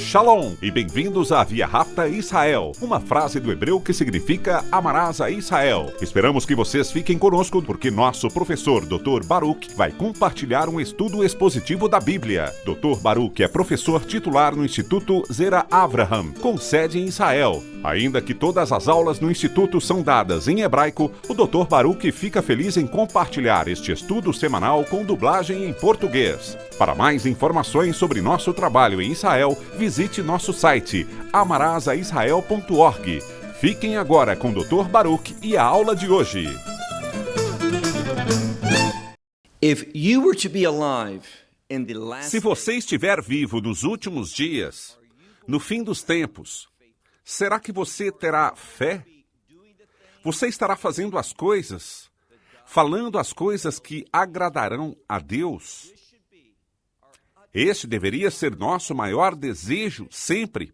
Shalom e bem-vindos à Via Rápida Israel, uma frase do hebreu que significa amarás a Israel. Esperamos que vocês fiquem conosco porque nosso professor Dr. Baruch vai compartilhar um estudo expositivo da Bíblia. Dr. Baruch é professor titular no Instituto Zera Avraham, com sede em Israel. Ainda que todas as aulas no Instituto são dadas em hebraico, o Dr. Baruch fica feliz em compartilhar este estudo semanal com dublagem em português. Para mais informações sobre nosso trabalho em Israel, visite nosso site amarasaisrael.org. Fiquem agora com o Dr. Baruch e a aula de hoje. Se você estiver vivo nos últimos dias, no fim dos tempos, será que você terá fé? Você estará fazendo as coisas, falando as coisas que agradarão a Deus? Este deveria ser nosso maior desejo sempre,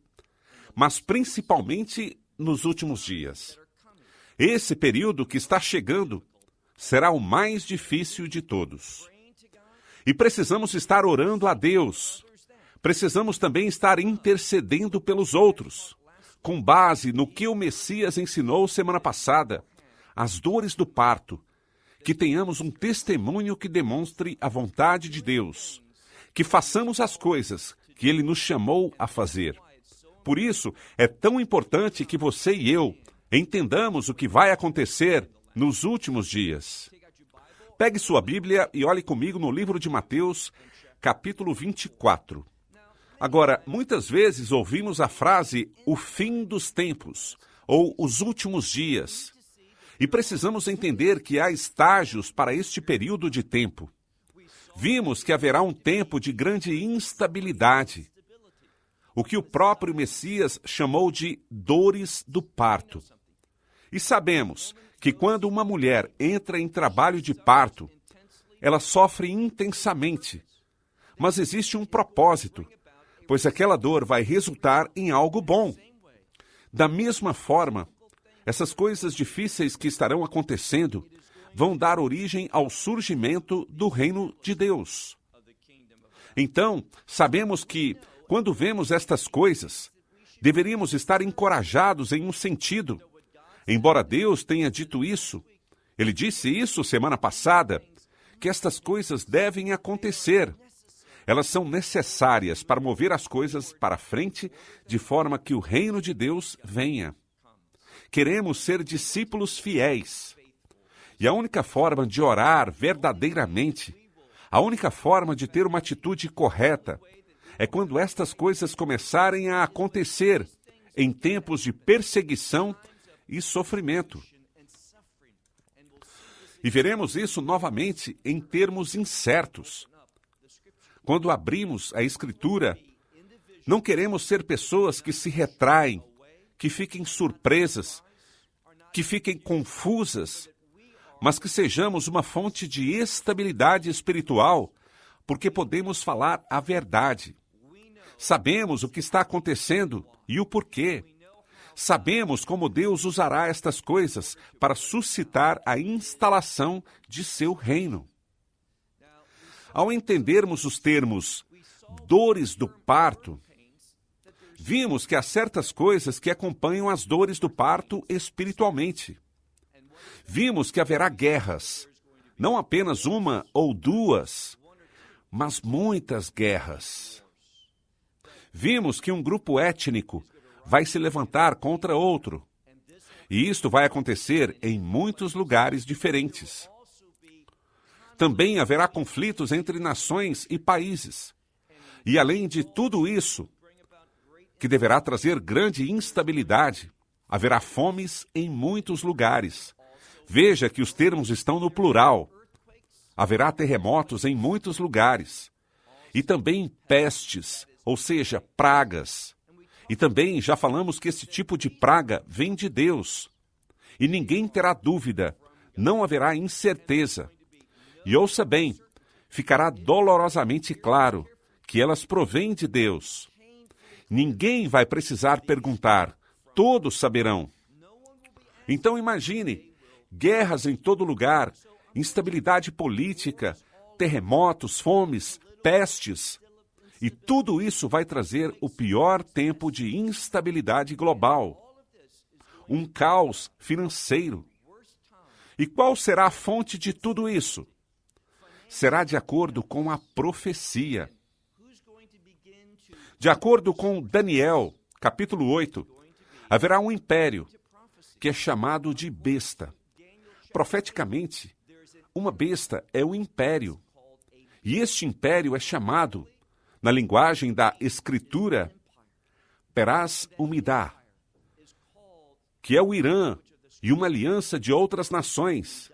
mas principalmente nos últimos dias. Esse período que está chegando será o mais difícil de todos. E precisamos estar orando a Deus. Precisamos também estar intercedendo pelos outros, com base no que o Messias ensinou semana passada, as dores do parto, que tenhamos um testemunho que demonstre a vontade de Deus, que façamos as coisas que Ele nos chamou a fazer. Por isso, é tão importante que você e eu entendamos o que vai acontecer nos últimos dias. Pegue sua Bíblia e olhe comigo no livro de Mateus, capítulo 24. Agora, muitas vezes ouvimos a frase o fim dos tempos, ou os últimos dias. E precisamos entender que há estágios para este período de tempo. Vimos que haverá um tempo de grande instabilidade, o que o próprio Messias chamou de dores do parto. E sabemos que quando uma mulher entra em trabalho de parto, ela sofre intensamente, mas existe um propósito, pois aquela dor vai resultar em algo bom. Da mesma forma, essas coisas difíceis que estarão acontecendo vão dar origem ao surgimento do reino de Deus. Então, sabemos que, quando vemos estas coisas, deveríamos estar encorajados em um sentido. Embora Deus tenha dito isso, Ele disse isso semana passada, que estas coisas devem acontecer. Elas são necessárias para mover as coisas para frente, de forma que o reino de Deus venha. Queremos ser discípulos fiéis. E a única forma de orar verdadeiramente, a única forma de ter uma atitude correta, é quando estas coisas começarem a acontecer em tempos de perseguição e sofrimento. E veremos isso novamente em termos incertos. Quando abrimos a Escritura, não queremos ser pessoas que se retraem, que fiquem surpresas, que fiquem confusas, mas que sejamos uma fonte de estabilidade espiritual, porque podemos falar a verdade. Sabemos o que está acontecendo e o porquê. Sabemos como Deus usará estas coisas para suscitar a instalação de seu reino. Ao entendermos os termos dores do parto, vimos que há certas coisas que acompanham as dores do parto espiritualmente. Vimos que haverá guerras, não apenas uma ou duas, mas muitas guerras. Vimos que um grupo étnico vai se levantar contra outro, e isto vai acontecer em muitos lugares diferentes. Também haverá conflitos entre nações e países. E além de tudo isso, que deverá trazer grande instabilidade, haverá fomes em muitos lugares. Veja que os termos estão no plural. Haverá terremotos em muitos lugares. E também pestes, ou seja, pragas. E também já falamos que esse tipo de praga vem de Deus. E ninguém terá dúvida, não haverá incerteza. E ouça bem, ficará dolorosamente claro que elas provêm de Deus. Ninguém vai precisar perguntar, todos saberão. Então imagine, guerras em todo lugar, instabilidade política, terremotos, fomes, pestes. E tudo isso vai trazer o pior tempo de instabilidade global, um caos financeiro. E qual será a fonte de tudo isso? Será de acordo com a profecia. De acordo com Daniel, capítulo 8, haverá um império que é chamado de besta. Profeticamente, uma besta é um império. E este império é chamado, na linguagem da Escritura, Peras Umidá, que é o Irã e uma aliança de outras nações.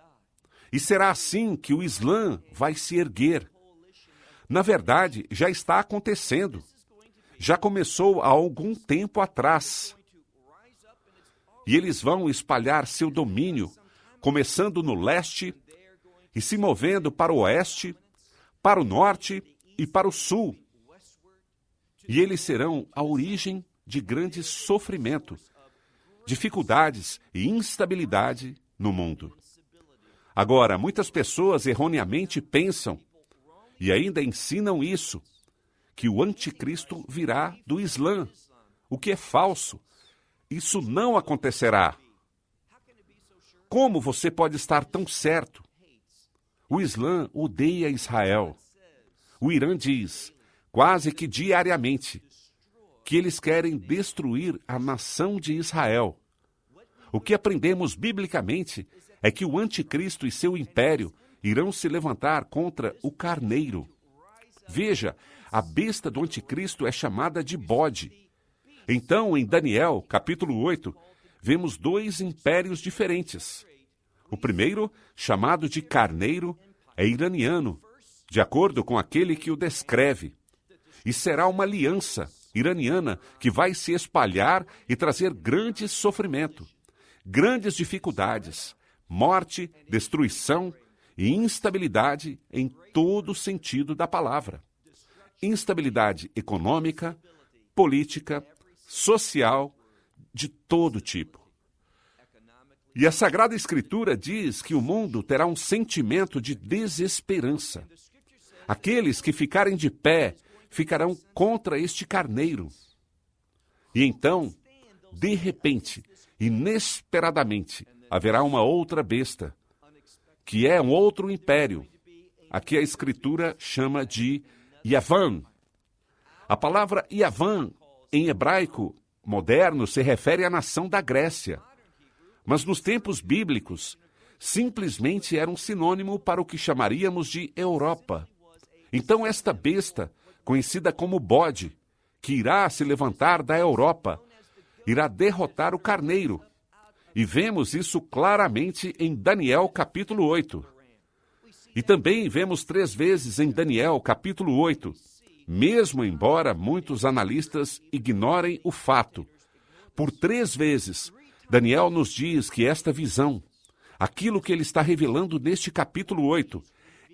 E será assim que o Islã vai se erguer. Na verdade, já está acontecendo. Já começou há algum tempo atrás. E eles vão espalhar seu domínio, começando no leste e se movendo para o oeste, para o norte e para o sul. E eles serão a origem de grande sofrimento, dificuldades e instabilidade no mundo. Agora, muitas pessoas erroneamente pensam, e ainda ensinam isso, que o anticristo virá do Islã, o que é falso. Isso não acontecerá. Como você pode estar tão certo? O Islã odeia Israel. O Irã diz, quase que diariamente, que eles querem destruir a nação de Israel. O que aprendemos biblicamente é que o anticristo e seu império irão se levantar contra o carneiro. Veja, a besta do anticristo é chamada de bode. Então, em Daniel, capítulo 8, vemos dois impérios diferentes. O primeiro, chamado de carneiro, é iraniano, de acordo com aquele que o descreve. E será uma aliança iraniana que vai se espalhar e trazer grande sofrimento, grandes dificuldades, morte, destruição e instabilidade em todo o sentido da palavra. Instabilidade econômica, política, social, de todo tipo. E a Sagrada Escritura diz que o mundo terá um sentimento de desesperança. Aqueles que ficarem de pé ficarão contra este carneiro. E então, de repente, inesperadamente, haverá uma outra besta, que é um outro império. Aqui a Escritura chama de Yavan. A palavra Yavan, em hebraico moderno, se refere à nação da Grécia. Mas nos tempos bíblicos, simplesmente era um sinônimo para o que chamaríamos de Europa. Então esta besta, conhecida como bode, que irá se levantar da Europa, irá derrotar o carneiro. E vemos isso claramente em Daniel capítulo 8. E também vemos 3 vezes em Daniel capítulo 8, mesmo embora muitos analistas ignorem o fato. Por 3 vezes, Daniel nos diz que esta visão, aquilo que ele está revelando neste capítulo 8,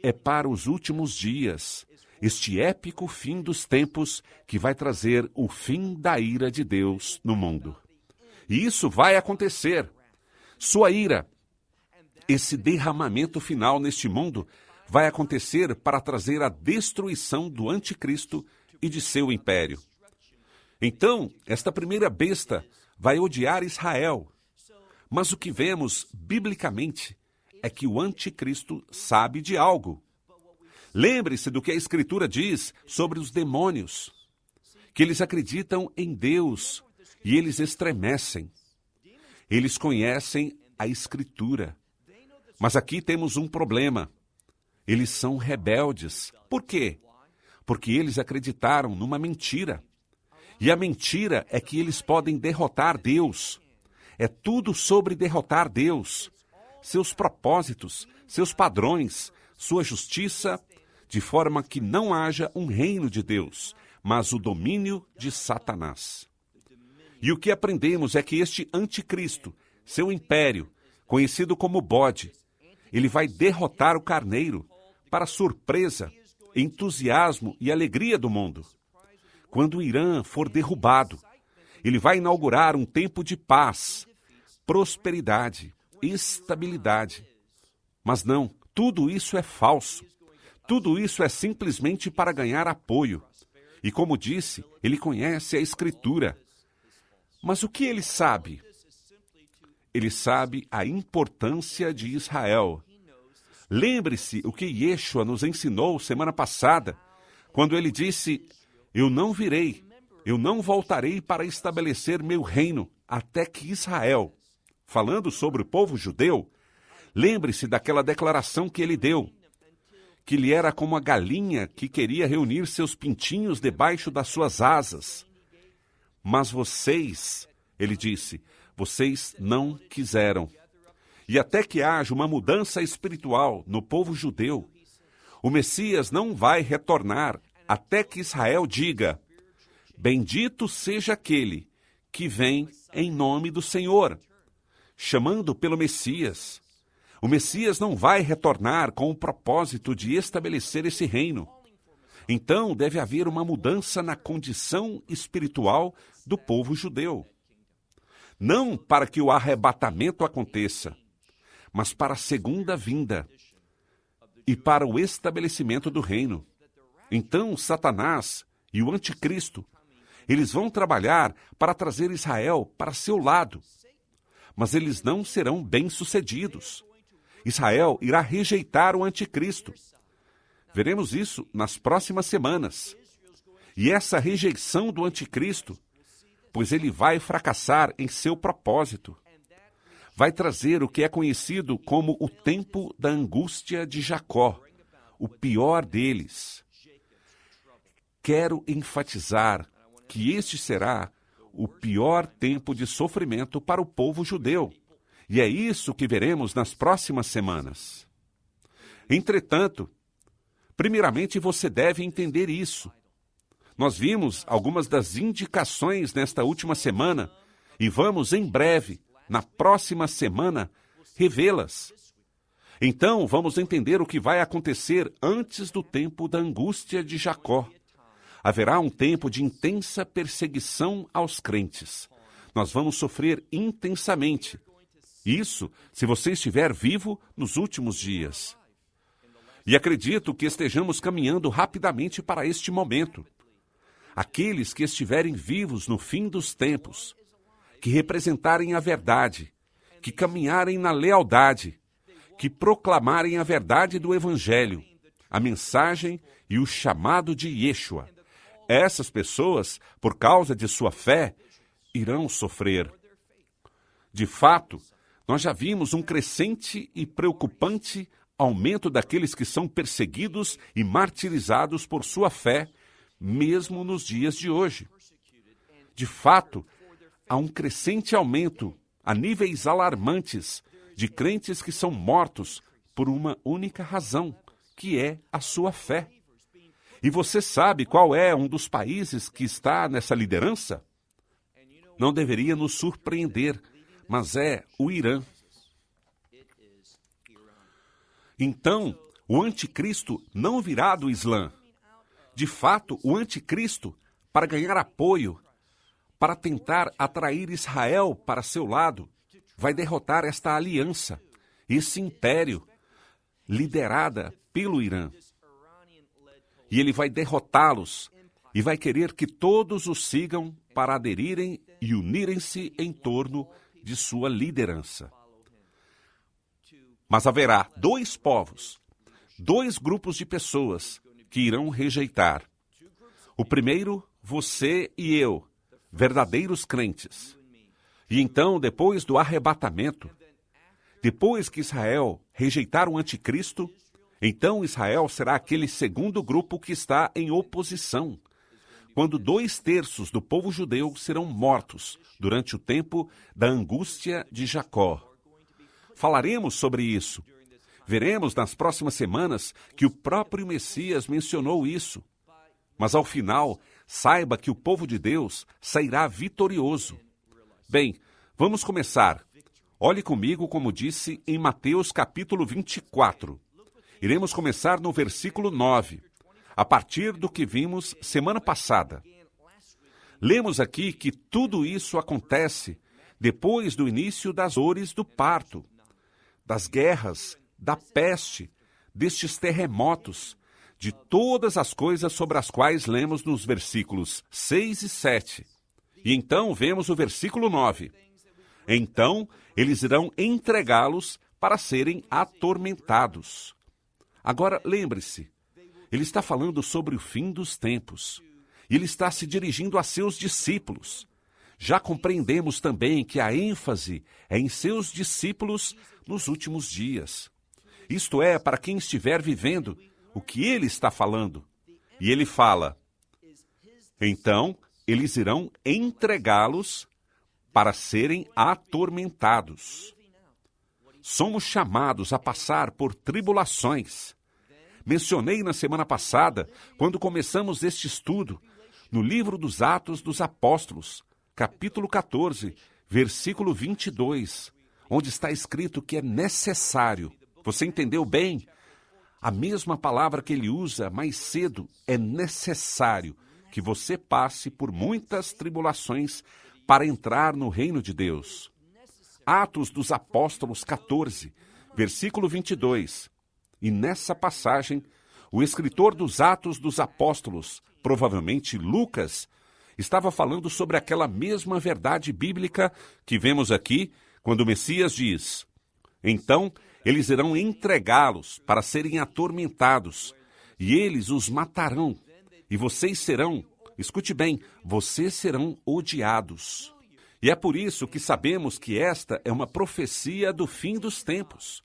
é para os últimos dias, este épico fim dos tempos que vai trazer o fim da ira de Deus no mundo. E isso vai acontecer. Sua ira, esse derramamento final neste mundo, vai acontecer para trazer a destruição do anticristo e de seu império. Então, esta primeira besta vai odiar Israel. Mas o que vemos biblicamente é que o anticristo sabe de algo. Lembre-se do que a Escritura diz sobre os demônios, que eles acreditam em Deus e eles estremecem. Eles conhecem a Escritura. Mas aqui temos um problema. Eles são rebeldes. Por quê? Porque eles acreditaram numa mentira. E a mentira é que eles podem derrotar Deus. É tudo sobre derrotar Deus, seus propósitos, seus padrões, sua justiça, de forma que não haja um reino de Deus, mas o domínio de Satanás. E o que aprendemos é que este anticristo, seu império, conhecido como bode, ele vai derrotar o carneiro, para surpresa, entusiasmo e alegria do mundo. Quando o Irã for derrubado, ele vai inaugurar um tempo de paz, prosperidade, estabilidade. Mas não, tudo isso é falso. Tudo isso é simplesmente para ganhar apoio. E como disse, ele conhece a Escritura. Mas o que ele sabe? Ele sabe a importância de Israel. Lembre-se o que Yeshua nos ensinou semana passada, quando ele disse: eu não virei, eu não voltarei para estabelecer meu reino até que Israel. Falando sobre o povo judeu, lembre-se daquela declaração que ele deu, que ele era como a galinha que queria reunir seus pintinhos debaixo das suas asas. Mas vocês, ele disse, vocês não quiseram. E até que haja uma mudança espiritual no povo judeu, o Messias não vai retornar até que Israel diga: bendito seja aquele que vem em nome do Senhor, chamando pelo Messias. O Messias não vai retornar com o propósito de estabelecer esse reino. Então deve haver uma mudança na condição espiritual do povo judeu. Não para que o arrebatamento aconteça, mas para a segunda vinda e para o estabelecimento do reino. Então, Satanás e o anticristo, eles vão trabalhar para trazer Israel para seu lado, mas eles não serão bem-sucedidos. Israel irá rejeitar o anticristo. Veremos isso nas próximas semanas. E essa rejeição do anticristo, pois ele vai fracassar em seu propósito, vai trazer o que é conhecido como o tempo da angústia de Jacó, o pior deles. Quero enfatizar que este será o pior tempo de sofrimento para o povo judeu, e é isso que veremos nas próximas semanas. Entretanto, primeiramente você deve entender isso. Nós vimos algumas das indicações nesta última semana, e vamos em breve, na próxima semana, revê-las. Então, vamos entender o que vai acontecer antes do tempo da angústia de Jacó. Haverá um tempo de intensa perseguição aos crentes. Nós vamos sofrer intensamente. Isso, se você estiver vivo nos últimos dias. E acredito que estejamos caminhando rapidamente para este momento. Aqueles que estiverem vivos no fim dos tempos, que representarem a verdade, que caminharem na lealdade, que proclamarem a verdade do Evangelho, a mensagem e o chamado de Yeshua. Essas pessoas, por causa de sua fé, irão sofrer. De fato, nós já vimos um crescente e preocupante aumento daqueles que são perseguidos e martirizados por sua fé, mesmo nos dias de hoje. De fato, há um crescente aumento, a níveis alarmantes, de crentes que são mortos por uma única razão, que é a sua fé. E você sabe qual é um dos países que está nessa liderança? Não deveria nos surpreender, mas é o Irã. Então, o anticristo não virá do Islã. De fato, o anticristo, para ganhar apoio, para tentar atrair Israel para seu lado, vai derrotar esta aliança, esse império, liderada pelo Irã. E ele vai derrotá-los e vai querer que todos o sigam para aderirem e unirem-se em torno de sua liderança. Mas haverá dois povos, dois grupos de pessoas que irão rejeitar. O primeiro, você e eu, verdadeiros crentes. E então, depois do arrebatamento, depois que Israel rejeitar o anticristo, então Israel será aquele segundo grupo que está em oposição, quando 2/3 do povo judeu serão mortos durante o tempo da angústia de Jacó. Falaremos sobre isso. Veremos nas próximas semanas que o próprio Messias mencionou isso. Mas ao final, saiba que o povo de Deus sairá vitorioso. Bem, vamos começar. Olhe comigo como disse em Mateus capítulo 24. Iremos começar no versículo 9, a partir do que vimos semana passada. Lemos aqui que tudo isso acontece depois do início das dores do parto, das guerras, da peste, destes terremotos, de todas as coisas sobre as quais lemos nos versículos 6 e 7. E então vemos o versículo 9. Então eles irão entregá-los para serem atormentados. Agora, lembre-se, ele está falando sobre o fim dos tempos. E ele está se dirigindo a seus discípulos. Já compreendemos também que a ênfase é em seus discípulos nos últimos dias. Isto é, para quem estiver vivendo o que ele está falando. E ele fala, então eles irão entregá-los para serem atormentados. Somos chamados a passar por tribulações. Mencionei na semana passada, quando começamos este estudo, no livro dos Atos dos Apóstolos, capítulo 14, versículo 22, onde está escrito que é necessário. Você entendeu bem? A mesma palavra que ele usa mais cedo, é necessário que você passe por muitas tribulações para entrar no reino de Deus. Atos dos Apóstolos 14, versículo 22. E nessa passagem, o escritor dos Atos dos Apóstolos, provavelmente Lucas, estava falando sobre aquela mesma verdade bíblica que vemos aqui, quando o Messias diz, então eles irão entregá-los para serem atormentados, e eles os matarão, e vocês serão, escute bem, vocês serão odiados. E é por isso que sabemos que esta é uma profecia do fim dos tempos.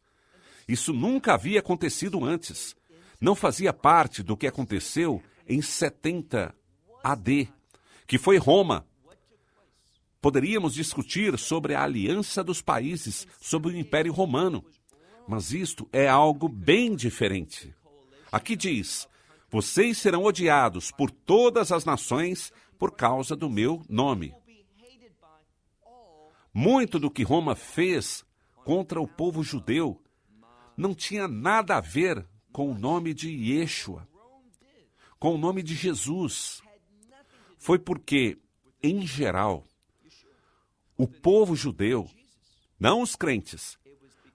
Isso nunca havia acontecido antes. Não fazia parte do que aconteceu em 70 AD, que foi Roma. Poderíamos discutir sobre a aliança dos países sob o Império Romano, mas isto é algo bem diferente. Aqui diz, vocês serão odiados por todas as nações por causa do meu nome. Muito do que Roma fez contra o povo judeu não tinha nada a ver com o nome de Yeshua, com o nome de Jesus. Foi porque, em geral, o povo judeu, não os crentes,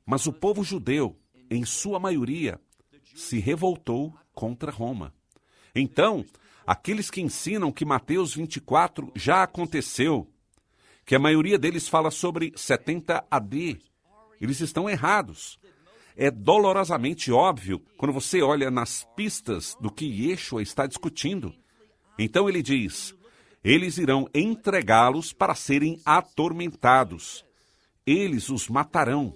mas o povo judeu, em sua maioria, se revoltou contra Roma. Então, aqueles que ensinam que Mateus 24 já aconteceu, que a maioria deles fala sobre 70 AD, eles estão errados. É dolorosamente óbvio quando você olha nas pistas do que Yeshua está discutindo. Então ele diz, eles irão entregá-los para serem atormentados. Eles os matarão,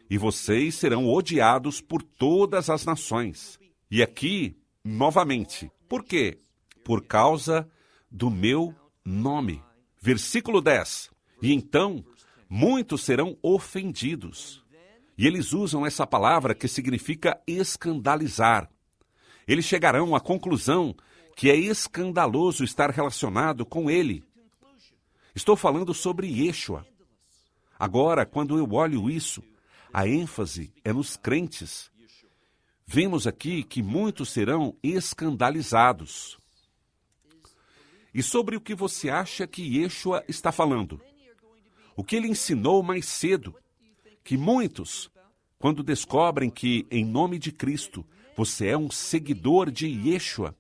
e vocês serão odiados por todas as nações. E aqui, novamente, por quê? Por causa do meu nome. Versículo 10. E então, muitos serão ofendidos. E eles usam essa palavra que significa escandalizar. Eles chegarão à conclusão que é escandaloso estar relacionado com ele. Estou falando sobre Yeshua. Agora, quando eu olho isso, a ênfase é nos crentes. Vemos aqui que muitos serão escandalizados. E sobre o que você acha que Yeshua está falando? O que ele ensinou mais cedo? Que muitos, quando descobrem que, em nome de Cristo, você é um seguidor de Yeshua,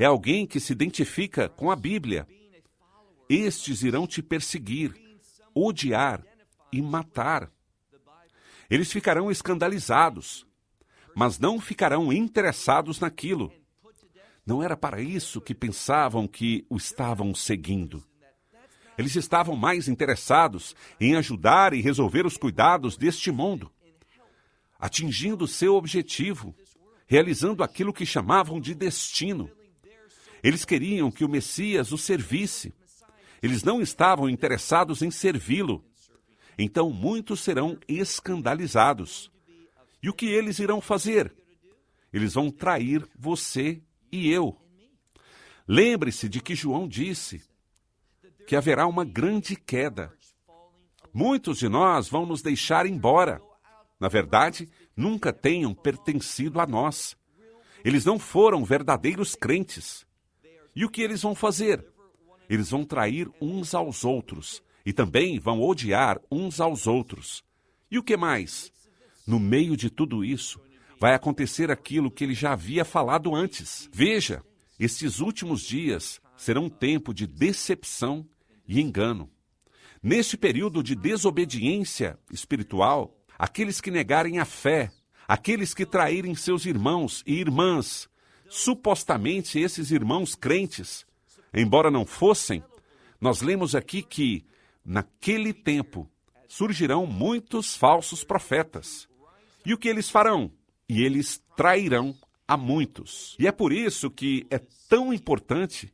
é alguém que se identifica com a Bíblia, estes irão te perseguir, odiar e matar. Eles ficarão escandalizados, mas não ficarão interessados naquilo. Não era para isso que pensavam que o estavam seguindo. Eles estavam mais interessados em ajudar e resolver os cuidados deste mundo, atingindo seu objetivo, realizando aquilo que chamavam de destino. Eles queriam que o Messias os servisse. Eles não estavam interessados em servi-lo. Então muitos serão escandalizados. E o que eles irão fazer? Eles vão trair você e eu. Lembre-se de que João disse que haverá uma grande queda. Muitos de nós vão nos deixar embora. Na verdade, nunca tenham pertencido a nós. Eles não foram verdadeiros crentes. E o que eles vão fazer? Eles vão trair uns aos outros e também vão odiar uns aos outros. E o que mais? No meio de tudo isso, vai acontecer aquilo que ele já havia falado antes. Veja, estes últimos dias serão um tempo de decepção e engano. Neste período de desobediência espiritual, aqueles que negarem a fé, aqueles que traírem seus irmãos e irmãs, supostamente esses irmãos crentes, embora não fossem, nós lemos aqui que, naquele tempo, surgirão muitos falsos profetas. E o que eles farão? E eles trairão a muitos. E é por isso que é tão importante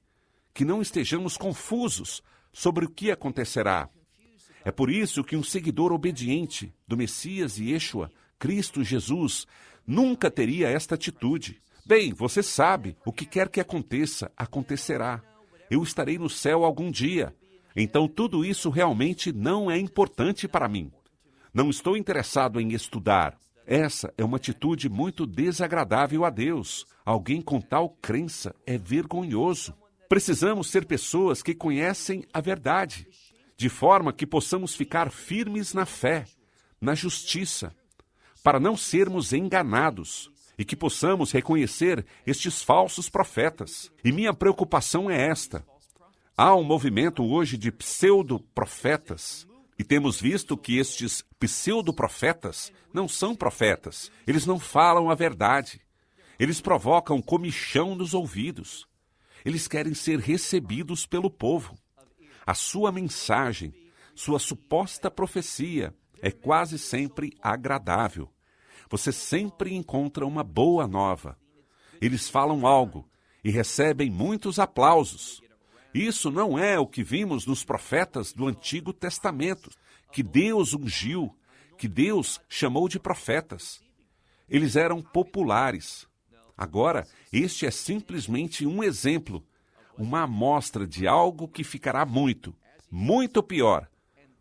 que não estejamos confusos sobre o que acontecerá. É por isso que um seguidor obediente do Messias e Yeshua, Cristo Jesus, nunca teria esta atitude. Bem, você sabe, o que quer que aconteça, acontecerá. Eu estarei no céu algum dia. Então tudo isso realmente não é importante para mim. Não estou interessado em estudar. Essa é uma atitude muito desagradável a Deus. Alguém com tal crença é vergonhoso. Precisamos ser pessoas que conhecem a verdade, de forma que possamos ficar firmes na fé, na justiça, para não sermos enganados e que possamos reconhecer estes falsos profetas. E minha preocupação é esta. Há um movimento hoje de pseudo-profetas, e temos visto que estes pseudo-profetas não são profetas. Eles não falam a verdade. Eles provocam comichão nos ouvidos. Eles querem ser recebidos pelo povo. A sua mensagem, sua suposta profecia, é quase sempre agradável. Você sempre encontra uma boa nova. Eles falam algo e recebem muitos aplausos. Isso não é o que vimos nos profetas do Antigo Testamento, que Deus ungiu, que Deus chamou de profetas. Eles eram populares. Agora, este é simplesmente um exemplo, uma amostra de algo que ficará muito, muito pior,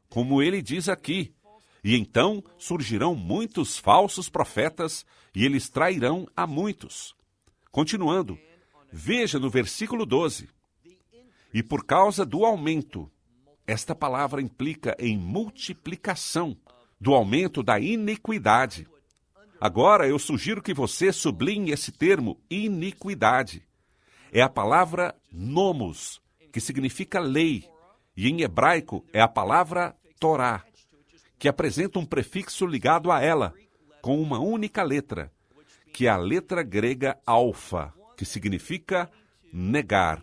como ele diz aqui. E então surgirão muitos falsos profetas e eles trairão a muitos. Continuando, veja no versículo 12. E por causa do aumento, esta palavra implica em multiplicação, do aumento da iniquidade. Agora eu sugiro que você sublinhe esse termo, iniquidade. É a palavra nomos, que significa lei, e em hebraico é a palavra Torá, que apresenta um prefixo ligado a ela, com uma única letra, que é a letra grega alfa, que significa negar.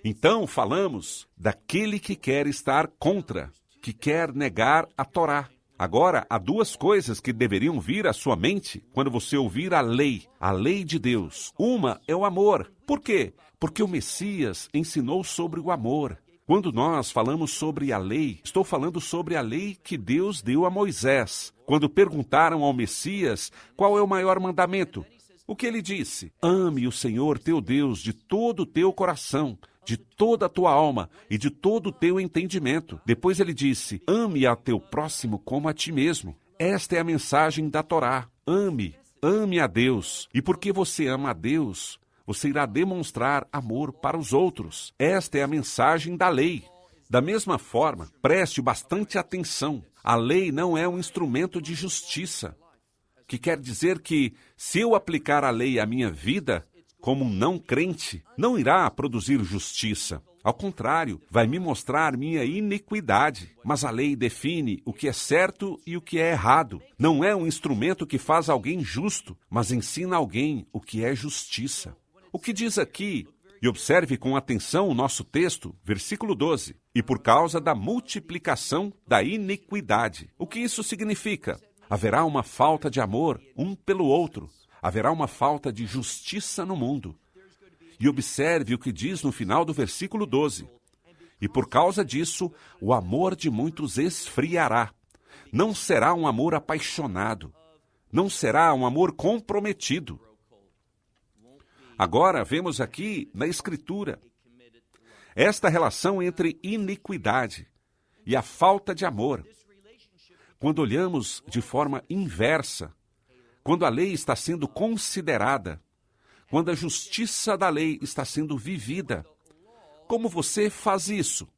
Então, falamos daquele que quer estar contra, que quer negar a Torá. Agora, há duas coisas que deveriam vir à sua mente quando você ouvir a lei de Deus. Uma é o amor. Por quê? Porque o Messias ensinou sobre o amor. Quando nós falamos sobre a lei, estou falando sobre a lei que Deus deu a Moisés. Quando perguntaram ao Messias qual é o maior mandamento, o que ele disse? Ame o Senhor teu Deus de todo o teu coração, de toda a tua alma e de todo o teu entendimento. Depois ele disse, ame a teu próximo como a ti mesmo. Esta é a mensagem da Torá. Ame a Deus. E porque você ama a Deus, você irá demonstrar amor para os outros. Esta é a mensagem da lei. Da mesma forma, preste bastante atenção. A lei não é um instrumento de justiça, que quer dizer que, se eu aplicar a lei à minha vida, como um não crente, não irá produzir justiça. Ao contrário, vai me mostrar minha iniquidade. Mas a lei define o que é certo e o que é errado. Não é um instrumento que faz alguém justo, mas ensina alguém o que é justiça. O que diz aqui, e observe com atenção o nosso texto, versículo 12, e por causa da multiplicação da iniquidade. O que isso significa? Haverá uma falta de amor um pelo outro. Haverá uma falta de justiça no mundo. E observe o que diz no final do versículo 12. E por causa disso, o amor de muitos esfriará. Não será um amor apaixonado. Não será um amor comprometido. Agora, vemos aqui na Escritura esta relação entre iniquidade e a falta de amor. Quando olhamos de forma inversa, quando a lei está sendo considerada, quando a justiça da lei está sendo vivida, como você faz isso?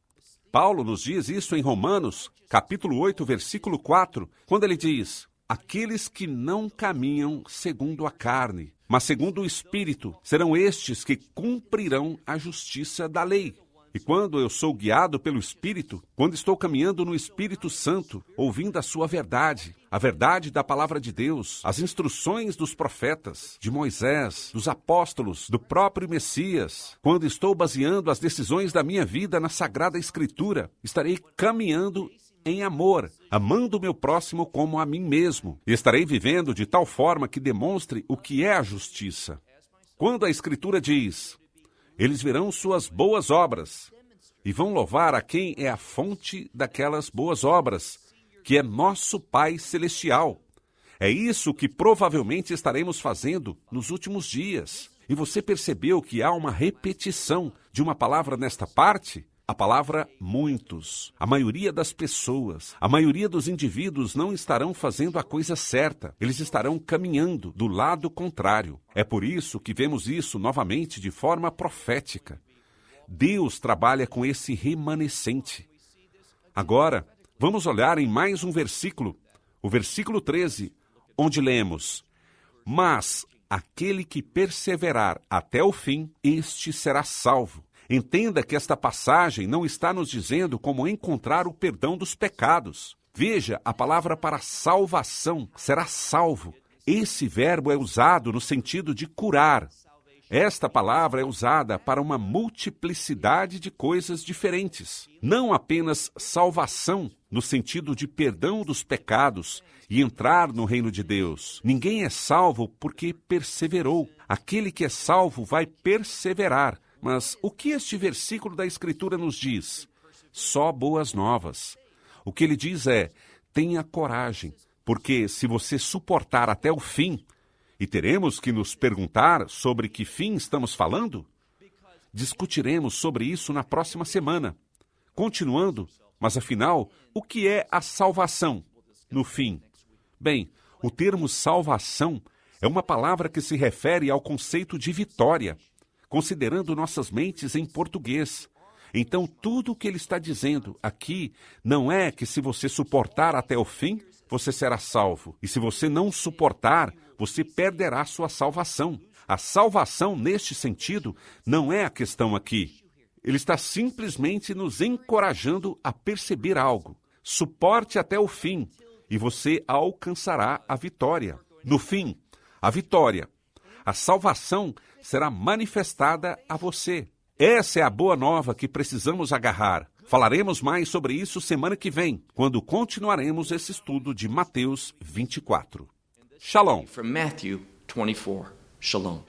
Paulo nos diz isso em Romanos, capítulo 8, versículo 4, quando ele diz, aqueles que não caminham segundo a carne, mas segundo o Espírito, serão estes que cumprirão a justiça da lei. E quando eu sou guiado pelo Espírito, quando estou caminhando no Espírito Santo, ouvindo a sua verdade, a verdade da palavra de Deus, as instruções dos profetas, de Moisés, dos apóstolos, do próprio Messias, quando estou baseando as decisões da minha vida na Sagrada Escritura, estarei caminhando em amor, amando o meu próximo como a mim mesmo, e estarei vivendo de tal forma que demonstre o que é a justiça. Quando a Escritura diz: eles verão suas boas obras e vão louvar a quem é a fonte daquelas boas obras, que é nosso Pai Celestial. É isso que provavelmente estaremos fazendo nos últimos dias. E você percebeu que há uma repetição de uma palavra nesta parte? A palavra muitos. A maioria das pessoas, a maioria dos indivíduos não estarão fazendo a coisa certa. Eles estarão caminhando do lado contrário. É por isso que vemos isso novamente de forma profética. Deus trabalha com esse remanescente. Agora, vamos olhar em mais um versículo, o versículo 13, onde lemos: mas aquele que perseverar até o fim, este será salvo. Entenda que esta passagem não está nos dizendo como encontrar o perdão dos pecados. Veja, a palavra para salvação, será salvo. Esse verbo é usado no sentido de curar. Esta palavra é usada para uma multiplicidade de coisas diferentes. Não apenas salvação, no sentido de perdão dos pecados e entrar no reino de Deus. Ninguém é salvo porque perseverou. Aquele que é salvo vai perseverar. Mas o que este versículo da Escritura nos diz? Só boas novas. O que ele diz é: tenha coragem, porque se você suportar até o fim, e teremos que nos perguntar sobre que fim estamos falando, discutiremos sobre isso na próxima semana. Continuando, mas afinal, o que é a salvação? No fim, bem, o termo salvação é uma palavra que se refere ao conceito de vitória, considerando nossas mentes em português. Então, tudo o que ele está dizendo aqui não é que se você suportar até o fim, você será salvo. E se você não suportar, você perderá sua salvação. A salvação, neste sentido, não é a questão aqui. Ele está simplesmente nos encorajando a perceber algo. Suporte até o fim e você alcançará a vitória. No fim, a vitória, a salvação será manifestada a você. Essa é a boa nova que precisamos agarrar. Falaremos mais sobre isso semana que vem, quando continuaremos esse estudo de Mateus 24. Shalom. From Matthew 24. Shalom.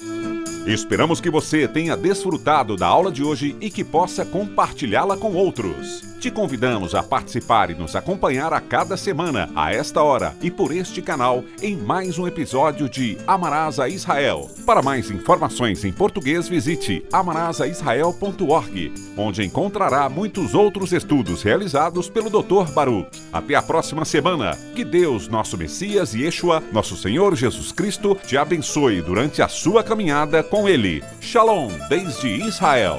Esperamos que você tenha desfrutado da aula de hoje e que possa compartilhá-la com outros. Te convidamos a participar e nos acompanhar a cada semana, a esta hora e por este canal, em mais um episódio de Amarás a Israel. Para mais informações em português, visite amarasaisrael.org, onde encontrará muitos outros estudos realizados pelo Dr. Baruch. Até a próxima semana. Que Deus, nosso Messias e Yeshua, nosso Senhor Jesus Cristo, te abençoe durante a sua caminhada com Ele. Shalom, desde Israel.